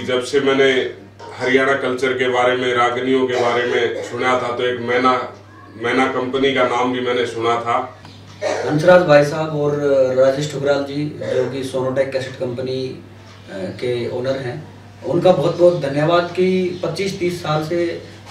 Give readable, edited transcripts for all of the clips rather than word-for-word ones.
जब से मैंने हरियाणा कल्चर के बारे में, रागनियों के बारे में सुना था, तो एक मैना कंपनी का नाम भी मैंने सुना था। हंसराज भाई साहब और राजेश ठुकराल जी, जो कि सोनोटेक कैसेट कंपनी के ओनर हैं, उनका बहुत बहुत धन्यवाद कि 25-30 साल से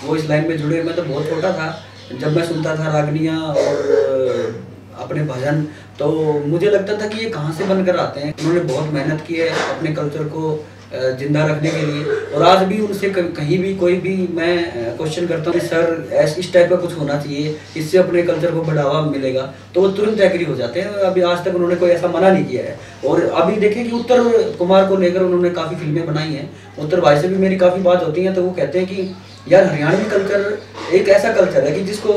वो इस लाइन में जुड़े। मैं तो बहुत छोटा था जब मैं सुनता था रागनियाँ और अपने भजन, तो मुझे लगता था कि ये कहाँ से बनकर आते हैं। उन्होंने बहुत मेहनत की है अपने कल्चर को जिंदा रखने के लिए, और आज भी उनसे कहीं भी कोई भी मैं क्वेश्चन करता हूँ सर इस टाइप का कुछ होना चाहिए, इससे अपने कल्चर को बढ़ावा मिलेगा, तो वो तुरंत एग्री हो जाते हैं। अभी आज तक उन्होंने कोई ऐसा मना नहीं किया है। और अभी देखें कि उत्तर कुमार को लेकर उन्होंने काफ़ी फिल्में बनाई हैं। उत्तर भाई से भी मेरी काफ़ी बात होती है, तो वो कहते हैं कि यार हरियाणवी कल्चर एक ऐसा कल्चर है कि जिसको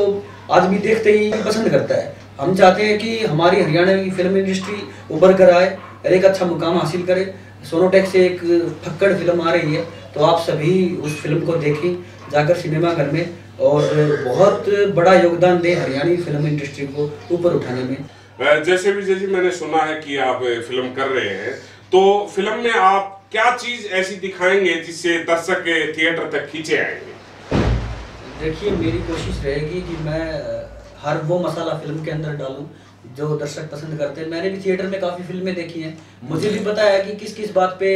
आदमी देखते ही पसंद करता है। हम चाहते हैं कि हमारी हरियाणवी फिल्म इंडस्ट्री उभर कर आए और एक अच्छा मुकाम हासिल करे। सोनोटेक से एक फक्कड़ फिल्म आ रही है, तो आप सभी उस फिल्म को देखें जाकर सिनेमा घर में, और बहुत बड़ा योगदान दें हरियाणवी फिल्म इंडस्ट्री को ऊपर उठाने में। जैसे मैंने सुना है कि आप फिल्म कर रहे हैं, तो फिल्म में आप क्या चीज ऐसी दिखाएंगे जिससे दर्शक थिएटर तक खींचे आएंगे? देखिए, मेरी कोशिश रहेगी कि मैं हर वो मसाला फिल्म के अंदर डालूं जो दर्शक पसंद करते हैं। मैंने भी थिएटर में काफ़ी फिल्में देखी हैं, मुझे भी पता है कि किस किस बात पे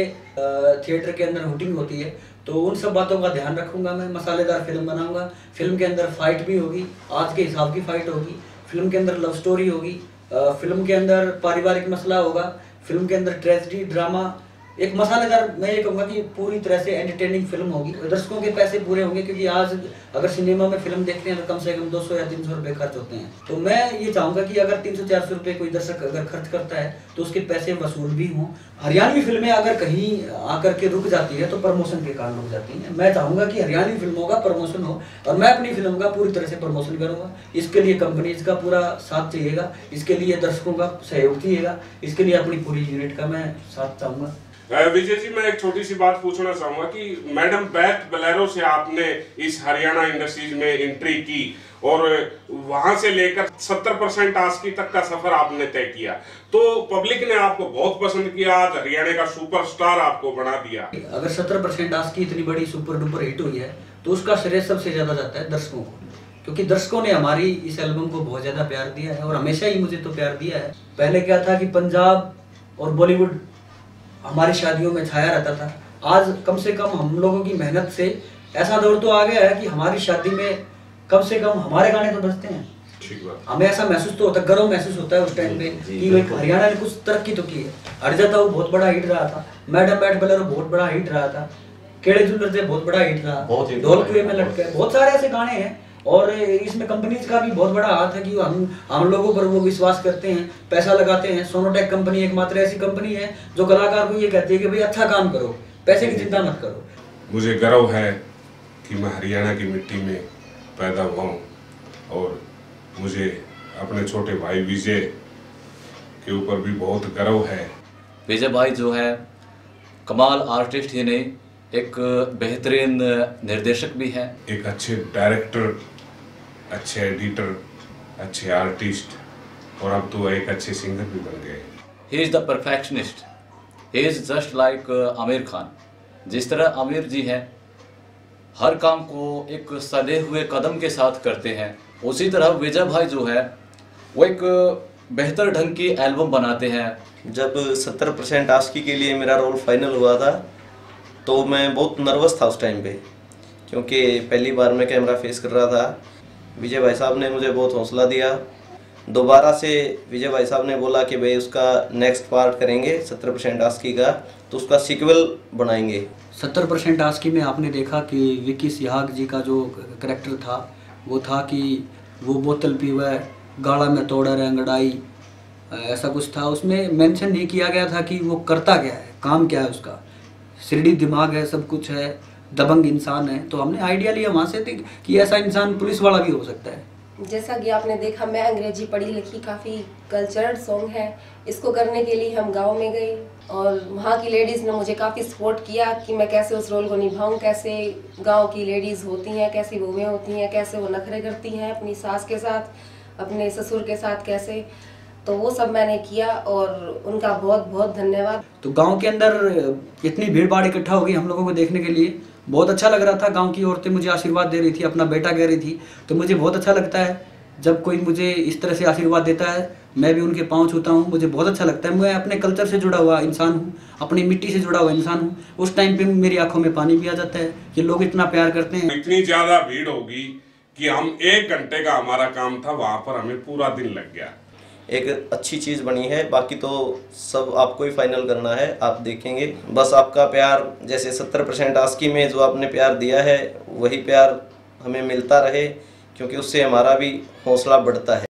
थिएटर के अंदर हुटिंग होती है, तो उन सब बातों का ध्यान रखूंगा। मैं मसालेदार फिल्म बनाऊंगा। फिल्म के अंदर फाइट भी होगी, आज के हिसाब की फाइट होगी। फिल्म के अंदर लव स्टोरी होगी, फिल्म के अंदर पारिवारिक मसला होगा, फिल्म के अंदर ट्रेजेडी, ड्रामा, एक मसालेदार, मैं ये कहूँगा कि पूरी तरह से एंटरटेनिंग फिल्म होगी। दर्शकों के पैसे पूरे होंगे, क्योंकि आज अगर सिनेमा में फिल्म देखते हैं तो कम से कम 200 या 300 रुपये खर्च होते हैं। तो मैं ये चाहूँगा कि अगर 300-400 रुपये कोई दर्शक अगर खर्च करता है तो उसके पैसे वसूल भी हों। हरियाणवी फिल्में अगर कहीं आकर के रुक जाती है तो प्रमोशन के कारण रुक जाती हैं। मैं चाहूँगा कि हरियाणवी फिल्मों का प्रमोशन हो, और मैं अपनी फिल्म का पूरी तरह से प्रमोशन करूँगा। इसके लिए कंपनीज का पूरा साथ चाहिएगा, इसके लिए दर्शकों का सहयोग चाहिएगा, इसके लिए अपनी पूरी यूनिट का मैं साथ चाहूँगा। विजय जी, मैं एक छोटी सी बात पूछना चाहूंगा कि मैडम बैथ बलेरो से आपने इस हरियाणा इंडस्ट्रीज में एंट्री की, और वहां से लेकर 70% आस्की तक का सफर आपने तय किया, तो पब्लिक ने आपको बहुत पसंद किया, आज हरियाणा का सुपरस्टार आपको बना दिया। अगर 70% आस्की इतनी बड़ी सुपर डुपर हिट हुई है, तो उसका श्रेय सबसे ज्यादा जाता है दर्शकों को, क्योंकि दर्शकों ने हमारी इस एल्बम को बहुत ज्यादा प्यार दिया है, और हमेशा ही मुझे तो प्यार दिया है। पहले क्या था कि पंजाब और बॉलीवुड हमारी शादियों में छाया रहता था। आज कम से कम हम लोगों की मेहनत से ऐसा दौर तो आ गया है कि हमारी शादी में कम से कम हमारे गाने तो बजते हैं। ठीक बात। हमें ऐसा महसूस तो होता है, गर्व महसूस होता है उस टाइम पे कि हरियाणा ने कुछ तरक्की तो की है। हट जाता वो बहुत बड़ा हिट रहा था, मैडम बैठ बलेरो बहुत बड़ा हिट रहा था, केड़े जुलर से बहुत बड़ा हिट रहा, ढोल कुएं में लटके, बहुत सारे ऐसे गाने हैं। और इसमें कंपनीज का भी बहुत बड़ा हाथ है कि हम लोगों पर वो विश्वास करते हैं, पैसा लगाते हैं। सोनोटेक कंपनी एकमात्र ऐसी कंपनी है जो कलाकार को ये कहती है कि भाई अच्छा काम करो, पैसे की चिंता मत करो। मुझे गर्व है कि मैं हरियाणा की मिट्टी में पैदा हुआ हूँ, और मुझे अपने छोटे भाई विजय के ऊपर भी बहुत गर्व है। विजय भाई जो है कमाल आर्टिस्ट ही नहीं, एक बेहतरीन निर्देशक भी है, एक अच्छे डायरेक्टर, अच्छे एडिटर, अच्छे आर्टिस्ट, और अब तो एक अच्छे सिंगर भी बन गए। He is the perfectionist, he is just like Aamir Khan. जिस तरह आमिर जी हैं हर काम को एक सधे हुए कदम के साथ करते हैं, उसी तरह विजय भाई जो है वो एक बेहतर ढंग की एल्बम बनाते हैं। जब 70% आस्की के लिए मेरा रोल फाइनल हुआ था तो मैं बहुत नर्वस था उस टाइम पे, क्योंकि पहली बार मैं कैमरा फेस कर रहा था। विजय भाई साहब ने मुझे बहुत हौसला दिया। दोबारा से विजय भाई साहब ने बोला कि भाई उसका नेक्स्ट पार्ट करेंगे 70% आस्की का, तो उसका सीक्वल बनाएंगे। 70% आस्की में आपने देखा कि विकी सिहाग जी का जो करैक्टर था वो था कि वो बोतल पीवे गाड़ा में तोड़ा रहे अंगड़ाई, ऐसा कुछ था। उसमें मेंशन नहीं किया गया था कि वो करता क्या है, काम क्या है उसका। सिरडी दिमाग है, सब कुछ है, दबंग इंसान है। तो हमने आइडिया लिया वहाँ से कि ऐसा इंसान पुलिस वाला भी हो सकता है। जैसा कि आपने देखा, मैं अंग्रेजी पढ़ी लिखी, काफ़ी कल्चरड सॉन्ग है। इसको करने के लिए हम गांव में गए और वहाँ की लेडीज़ ने मुझे काफ़ी सपोर्ट किया कि मैं कैसे उस रोल को निभाऊं, कैसे गांव की लेडीज़ होती हैं, कैसी बहुएं होती हैं, कैसे वो नखरे करती हैं अपनी सास के साथ, अपने ससुर के साथ कैसे। तो वो सब मैंने किया और उनका बहुत बहुत धन्यवाद। तो गांव के अंदर इतनी भीड़ भाड़ इकट्ठा हो गई हम लोगों को देखने के लिए, बहुत अच्छा लग रहा था। गांव की औरतें मुझे आशीर्वाद दे रही थी, अपना बेटा कह रही थी, तो मुझे बहुत अच्छा लगता है जब कोई मुझे इस तरह से आशीर्वाद देता है। मैं भी उनके पाँव छूता हूँ, मुझे बहुत अच्छा लगता है। मैं अपने कल्चर से जुड़ा हुआ इंसान हूँ, अपनी मिट्टी से जुड़ा हुआ इंसान हूँ। उस टाइम पे मेरी आंखों में पानी भी आ जाता है कि लोग इतना प्यार करते हैं। इतनी ज्यादा भीड़ होगी कि हम 1 घंटे का हमारा काम था, वहां पर हमें पूरा दिन लग गया। एक अच्छी चीज़ बनी है, बाकी तो सब आपको ही फाइनल करना है, आप देखेंगे। बस आपका प्यार, जैसे 70% आस्की में जो आपने प्यार दिया है वही प्यार हमें मिलता रहे, क्योंकि उससे हमारा भी हौसला बढ़ता है।